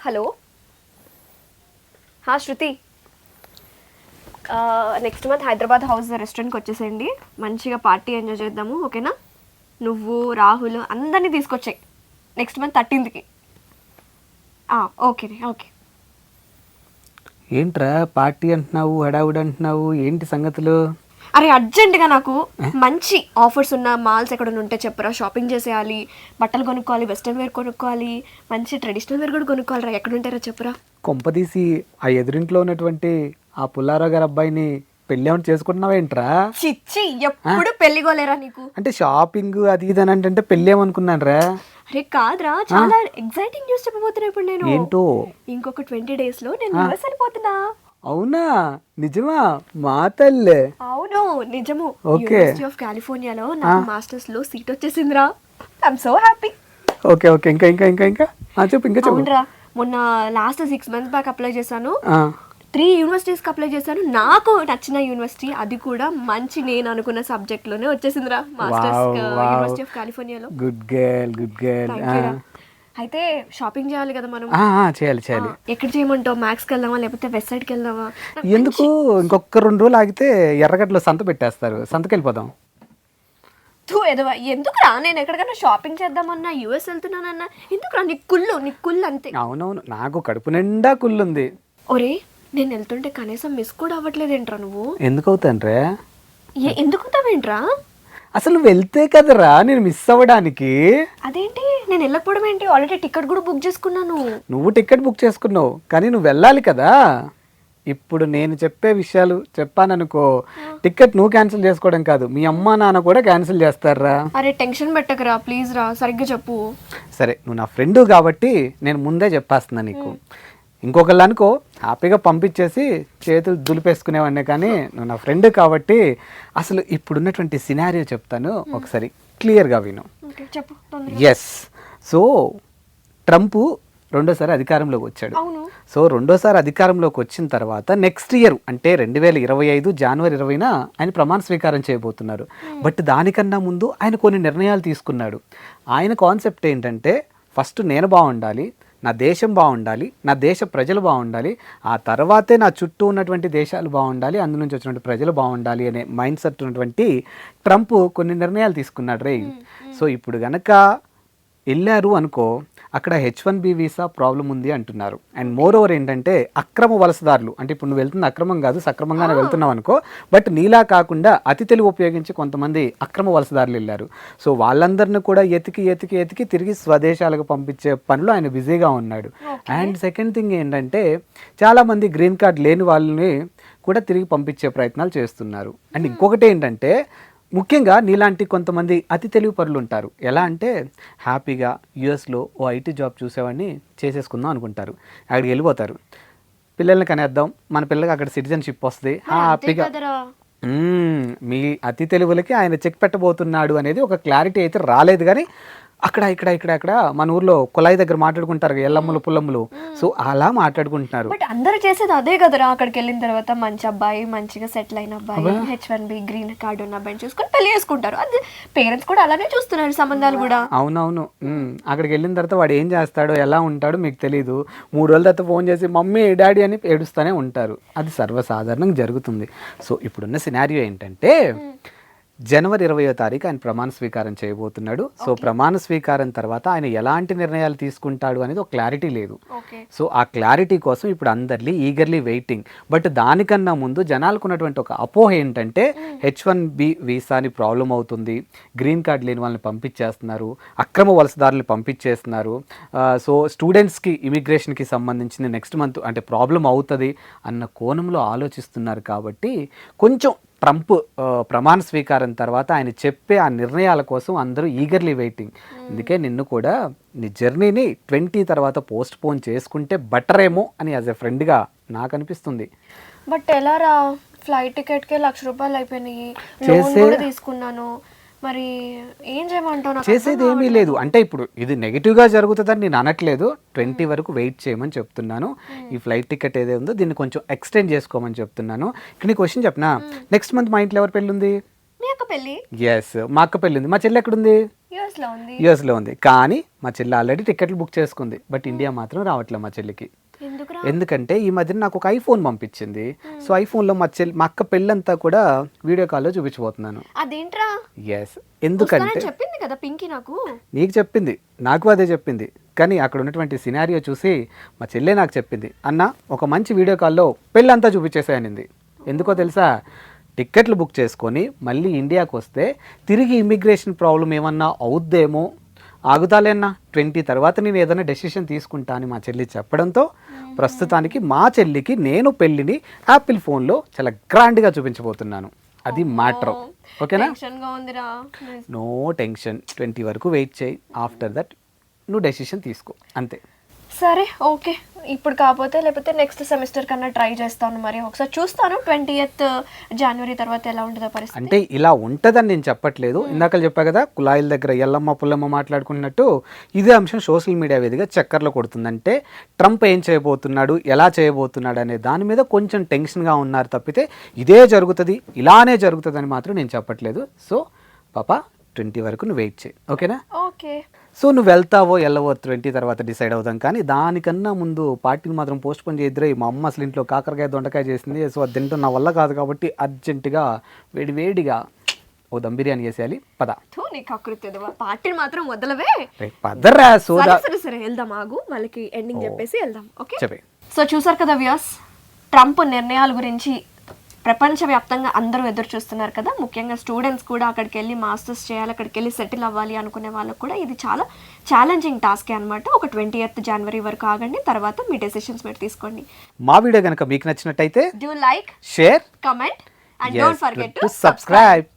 Hello శృతి, next month Hyderabad house రెస్టారెంట్కి వచ్చేసేయండి. మంచిగా పార్టీ ఎంజాయ్ చేద్దాము, ఓకేనా? నువ్వు రాహుల్ అందరినీ తీసుకొచ్చాయి నెక్స్ట్ మంత్ 13th. ఓకేనే, ఓకే. ఏంట్రా పార్టీ అంటున్నావు, హడావుడి అంటున్నావు, ఏంటి సంగతులు? అరే అర్జెంటుగా నాకు మంచి ఆఫర్స్ ఉన్న మాల్స్ ఎక్కడ ఉంటే చెప్పరా, షాపింగ్ చేసేయాలి, బట్టలు కొనుక్కోవాలి, వెస్ట్రన్ వేర్ కొనుక్కోవాలి, మంచి ట్రెడిషనల్ వేర్ కూడా కొనుక్కోవాలిరా. ఎక్కడ ఉంటారా చెప్పరా? కొంపదీసి ఆ ఎదురింట్లో ఉన్నటువంటి ఆ పుల్లారావు గారి అబ్బాయిని పెళ్ళి ఏమైనా చేసుకుంటున్నావేంట్రా? చిచ్చి, ఎప్పుడు పెళ్లిగోలేరా నీకు? అంటే షాపింగ్ అది ఇది అని అంటే పెళ్ళి ఏమనుకున్నాను రా. అరే కాదురా, చాలా ఎక్సైటింగ్ న్యూస్ చెప్పబోతున్నా ఇప్పుడు నేను. ఏంటో? ఇంకొక 20 days లో నేను యూఎస్ వెళ్ళిపోతున్నా. అవునా? నిజమా? మా తల్లే. అవును నిజము. యూనివర్సిటీ ఆఫ్ కాలిఫోర్నియాలో నాకు మాస్టర్స్ లో సీట్ వచ్చేసిందిరా. I'm so happy. Okay okay, ఇంకా ఇంకా ఇంకా ఇంకా చెప్పు, ఇంకా చెప్పు. అవునరా, మొన్న లాస్ట్ 6 months బ్యాక్ అప్లై చేశాను. 3 యూనివర్సిటీస్కి అప్లై చేశాను. నాకు నచ్చిన యూనివర్సిటీ, అది కూడా మంచి నేను అనుకున్న సబ్జెక్ట్ లోనే వచ్చేసిందిరా, మాస్టర్స్ యూనివర్సిటీ ఆఫ్ కాలిఫోర్నియాలో. Good girl, good girl. అయితే షాపింగ్ చేయాలి కదా మనం. చేయాలి చేయాలి. ఎక్కడ చేయమంటావు? మ్యాక్స్కి వెళ్దామా లేకపోతే వెస్ట్ సైడ్కి వెళ్దామా? ఎందుకు? ఇంకొక 2 రోజులు ఆగితే ఎర్రగడ్డలో సంత పెట్టేస్తారు, సంతకి వెళ్ళిపోదాం. ఎందుకురా, నేను ఎక్కడికైనా షాపింగ్ చేద్దామన్నా, యూఎస్ వెళ్తున్నానన్నా, ఎందుకురా? నీ కుళ్ళు అంతే. అవునవును, నాకు కడుపు నిండా కుళ్ళుంది. ఒరే, నేను వెళ్తుంటే కనీసం మిస్ కూడా అవ్వట్లేదేంట్రా నువ్వు? ఎందుకు అవుతానురా? ఎందుకు అవుతావేంట్రా? అసలు వెళ్తే కదరా నేను మిస్ అవ్వడానికి. అదేంటి నేను వెళ్ళకపోవడం ఏంటి? ఆల్రెడీ టికెట్ కూడా బుక్ చేసుకున్నాను. నువ్వు టికెట్ బుక్ చేసుకున్నావు, కానీ నువ్వు వెళ్ళాలి కదా. ఇప్పుడు నేను చెప్పే విషయాలు చెప్పాననుకో, టికెట్ నువ్వు క్యాన్సిల్ చేసుకోవడం కాదు, మీ అమ్మ నాన్న కూడా క్యాన్సిల్ చేస్తారా. అరే టెన్షన్ పెట్టకరా ప్లీజ్ రా, సరిగ్గా చెప్పు. సరే, నువ్వు నా ఫ్రెండ్ కాబట్టి నేను ముందే చెప్పేస్తున్నా నీకు. ఇంకొకళ్ళు అనుకో హ్యాపీగా పంపించేసి చేతులు దులిపేసుకునేవాడినే, కానీ నువ్వు నా ఫ్రెండ్ కాబట్టి అసలు ఇప్పుడున్నటువంటి సినారియో చెప్తాను, ఒకసారి క్లియర్గా విను. ఎస్, సో ట్రంప్ రెండోసారి అధికారంలోకి వచ్చాడు. సో రెండోసారి అధికారంలోకి వచ్చిన తర్వాత నెక్స్ట్ ఇయర్ అంటే 2025 జనవరి 20న ఆయన ప్రమాణ స్వీకారం చేయబోతున్నారు. బట్ దానికన్నా ముందు ఆయన కొన్ని నిర్ణయాలు తీసుకున్నాడు. ఆయన కాన్సెప్ట్ ఏంటంటే, ఫస్ట్ నేను బాగుండాలి, నా దేశం బాగుండాలి, నా దేశ ప్రజలు బాగుండాలి, ఆ తర్వాతే నా చుట్టూ ఉన్నటువంటి దేశాలు బాగుండాలి, అందు నుంచి వచ్చినటువంటి ప్రజలు బాగుండాలి అనే మైండ్ సెట్ ఉన్నటువంటి ట్రంప్ కొన్ని నిర్ణయాలు తీసుకున్నాడు రే. సో ఇప్పుడు గనక వెళ్ళారు అనుకో, అక్కడ H1B వీసా ప్రాబ్లం ఉంది అంటున్నారు. అండ్ మోర్ ఓవర్ ఏంటంటే అక్రమ వలసదారులు, అంటే ఇప్పుడు నువ్వు వెళ్తున్న అక్రమం కాదు, సక్రమంగానే వెళ్తున్నావు అనుకో, బట్ నీలా కాకుండా అతి తెలివి ఉపయోగించి కొంతమంది అక్రమ వలసదారులు వెళ్ళారు. సో వాళ్ళందరినీ కూడా ఎతికి తిరిగి స్వదేశాలకు పంపించే పనిలో ఆయన బిజీగా ఉన్నాడు. అండ్ సెకండ్ థింగ్ ఏంటంటే, చాలామంది గ్రీన్ కార్డ్ లేని వాళ్ళని కూడా తిరిగి పంపించే ప్రయత్నాలు చేస్తున్నారు. అండ్ ఇంకొకటి ఏంటంటే, ముఖ్యంగా నీలాంటి కొంతమంది అతి తెలివి పరులు ఉంటారు. ఎలా అంటే, హ్యాపీగా యూఎస్లో ఓ ఐటీ జాబ్ చూసేవాడిని చేసేసుకుందాం అనుకుంటారు. అక్కడికి వెళ్ళిపోతారు, పిల్లల్ని కనేద్దాం, మన పిల్లలకి అక్కడ సిటిజన్షిప్ వస్తుంది హ్యాపీగా. మీ అతి తెలివులకి ఆయన చెక్ పెట్టబోతున్నాడు అనేది ఒక క్లారిటీ అయితే రాలేదు, కానీ అక్కడ మన ఊర్లో కుళాయి దగ్గర మాట్లాడుకుంటారు ఎల్లమ్మలు పుల్లమ్మలు, సో అలా మాట్లాడుకుంటున్నారు. బట్ అందరూ చేసేది అదే కదరా. అక్కడికి వెళ్ళిన తర్వాత మంచి అబ్బాయి, మంచిగా సెటిల్ అయిన అబ్బాయి, H1B గ్రీన్ కార్డ్ ఉన్న అబ్బాయిని చూసుకొని పెళ్లి చేసుకుంటారు. అది పేరెంట్స్ కూడా అలానే చూస్తున్నారు సంబంధాలు కూడా. అవునవును, అక్కడికి వెళ్ళిన తర్వాత వాడు ఏం చేస్తాడో ఎలా ఉంటాడో మీకు తెలీదు. 3 రోజుల తర్వాత ఫోన్ చేసి మమ్మీ డాడీ అని ఏడుస్తూనే ఉంటారు. అది సర్వసాధారణంగా జరుగుతుంది. సో ఇప్పుడున్న సినారియో ఏంటంటే, జనవరి 20వ తారీఖు ఆయన ప్రమాణ స్వీకారం చేయబోతున్నాడు. సో ప్రమాణ స్వీకారం తర్వాత ఆయన ఎలాంటి నిర్ణయాలు తీసుకుంటాడు అనేది ఒక క్లారిటీ లేదు. సో ఆ క్లారిటీ కోసం ఇప్పుడు అందరినీ ఈగర్లీ వెయిటింగ్. బట్ దానికన్నా ముందు జనాలకు ఉన్నటువంటి ఒక అపోహ ఏంటంటే, H1B వీసాని ప్రాబ్లం అవుతుంది, గ్రీన్ కార్డ్ లేని వాళ్ళని పంపించేస్తున్నారు, అక్రమ వలసదారులను పంపించేస్తున్నారు, సో స్టూడెంట్స్కి ఇమిగ్రేషన్కి సంబంధించింది నెక్స్ట్ మంత్ అంటే ప్రాబ్లం అవుతుంది అన్న కోణంలో ఆలోచిస్తున్నారు. కాబట్టి కొంచెం ట్రంప్ ప్రమాణ స్వీకారం తర్వాత ఆయన చెప్పే ఆ నిర్ణయాల కోసం అందరూ ఈగర్లీ వెయిటింగ్. అందుకే నిన్ను కూడా నీ జర్నీని 20 తర్వాత పోస్ట్ పోన్ చేసుకుంటే బెటర్ ఏమో అని యాజ్ ఎ ఫ్రెండ్గా నాకు అనిపిస్తుంది. బట్ ఎలా రా, ఫ్లైట్ టికెట్కే ₹1,00,000 అయిపోయినాయి, తీసుకున్నాను, మరి ఏం చేయమంటావు? చేసేది ఏమీ లేదు. అంటే ఇప్పుడు ఇది నెగిటివ్గా జరుగుతుందని నేను అనట్లేదు, 20 వరకు వెయిట్ చేయమని చెప్తున్నాను. ఈ ఫ్లైట్ టికెట్ ఏదే ఉందో దీన్ని కొంచెం ఎక్స్టెండ్ చేసుకోమని చెప్తున్నాను. ఇక్కడ నీ క్వశ్చన్ చెప్పనా, నెక్స్ట్ మంత్ మా ఇంట్లో ఎవరి పెళ్ళి ఉంది? మీ అక్క పెళ్ళి. ఎస్, మా అక్క పెళ్ళి ఉంది. మా చెల్లి ఎక్కడుంది? యూఎస్ లో ఉంది. యూఎస్లో ఉంది. కానీ మా చెల్లి ఆల్రెడీ టికెట్లు బుక్ చేసుకుంది. బట్ ఇండియా మాత్రం రావట్లేదు మా చెల్లికి. ఎందుకురా? ఎందుకంటే ఈ మధ్యన నాకు ఒక ఐఫోన్ పంపించింది. సో ఐఫోన్లో మా అక్క పెళ్ళంతా కూడా వీడియో కాల్లో చూపించబోతున్నాను. అదేంట్రా? ఎస్, ఎందుకంటే చెప్పింది కదా పింకీ నాకు. నీకు చెప్పింది, నాకు అదే చెప్పింది. కానీ అక్కడ ఉన్నటువంటి సినారియో చూసి మా చెల్లె నాకు చెప్పింది, అన్న ఒక మంచి వీడియో కాల్లో పెళ్ళంతా చూపించేసాయనింది. ఎందుకో తెలుసా? టిక్కెట్లు బుక్ చేసుకొని మళ్ళీ ఇండియాకి వస్తే తిరిగి ఇమిగ్రేషన్ ప్రాబ్లం ఏమన్నా అవుద్దేమో, ఆగుతాలేన్నా 20 తర్వాత నేను ఏదైనా డెసిషన్ తీసుకుంటా అని మా చెల్లి చెప్పడంతో ప్రస్తుతానికి మా చెల్లికి నేను పెళ్ళిని యాపిల్ ఫోన్లో చాలా గ్రాండ్గా చూపించబోతున్నాను. అది మ్యాటర్. ఓకేనా? నో టెన్షన్, 20 వరకు వెయిట్ చేయి. ఆఫ్టర్ దట్ నువ్వు డెసిషన్ తీసుకో, అంతే. సరే, ఓకే. ఇప్పుడు కాకపోతే లేకపోతే నెక్స్ట్ సెమిస్టర్ కన్నా ట్రై చేస్తాను. మరి ఒకసారి చూస్తాను 20th జనవరి తర్వాత ఎలా ఉంటుందో పరిస్థితి. అంటే ఇలా ఉంటుందని నేను చెప్పట్లేదు. ఇందాక చెప్పా కదా, కుళాయిల దగ్గర ఎల్లమ్మ పుల్లమ్మ మాట్లాడుకున్నట్టు ఇదే అంశం సోషల్ మీడియా వేదిగా చక్కర్లో కొడుతుందంటే ట్రంప్ ఏం చేయబోతున్నాడు, ఎలా చేయబోతున్నాడు అనే దాని మీద కొంచెం టెన్షన్గా ఉన్నారు తప్పితే ఇదే జరుగుతుంది, ఇలానే జరుగుతుంది అని మాత్రం నేను చెప్పట్లేదు. సో పాపా 20 వరకు నువ్వు వెయిట్ చేయి, ఓకేనా? ఓకే. సో నువ్వు వెళ్తావో వెళ్ళవో 20 తర్వాత డిసైడ్ అవుతాం. కానీ దానికన్నా ముందు పార్టీని మాత్రం పోస్ట్ పోన్ చేయద్దురా. మా అమ్మ అసలు ఇంట్లో కాకరకాయ దొండకాయ చేసింది. సో అది తింటూ నా వల్ల కాదు కాబట్టి అర్జెంటుగా వేడిగా ఓ దమ్ బిర్యానీ చేసేయాలి. పద. పార్టీని మాత్రం వదలవే. పదరా సోదా. సరే వెళ్దాం, ఆగు, వాళ్ళకి ఎండింగ్ చెప్పేసి వెళ్దాం. ఓకే. చెప్పే. సో చూసారు కదా వ్యూయర్స్, ట్రంప్ నిర్ణయాల గురించి ప్రపంచవ్యాప్తంగా అందరూ ఎదురు చూస్తున్నారు కదా. ముఖ్యంగా స్టూడెంట్స్ కూడా అక్కడికి వెళ్ళి మాస్టర్స్ చేయాలి, అక్కడికి వెళ్ళి సెటిల్ అవ్వాలి అనుకునే వాళ్ళకు కూడా ఇది చాలా ఛాలెంజింగ్ టాస్కే అనమాట. ఒక 20th జనవరి వరకు ఆగండి, తర్వాత మీ డెసిషన్స్ మీరు తీసుకోండి. మా వీడియో కనుక మీకు నచ్చినట్టయితే do like, share, comment and don't forget to subscribe.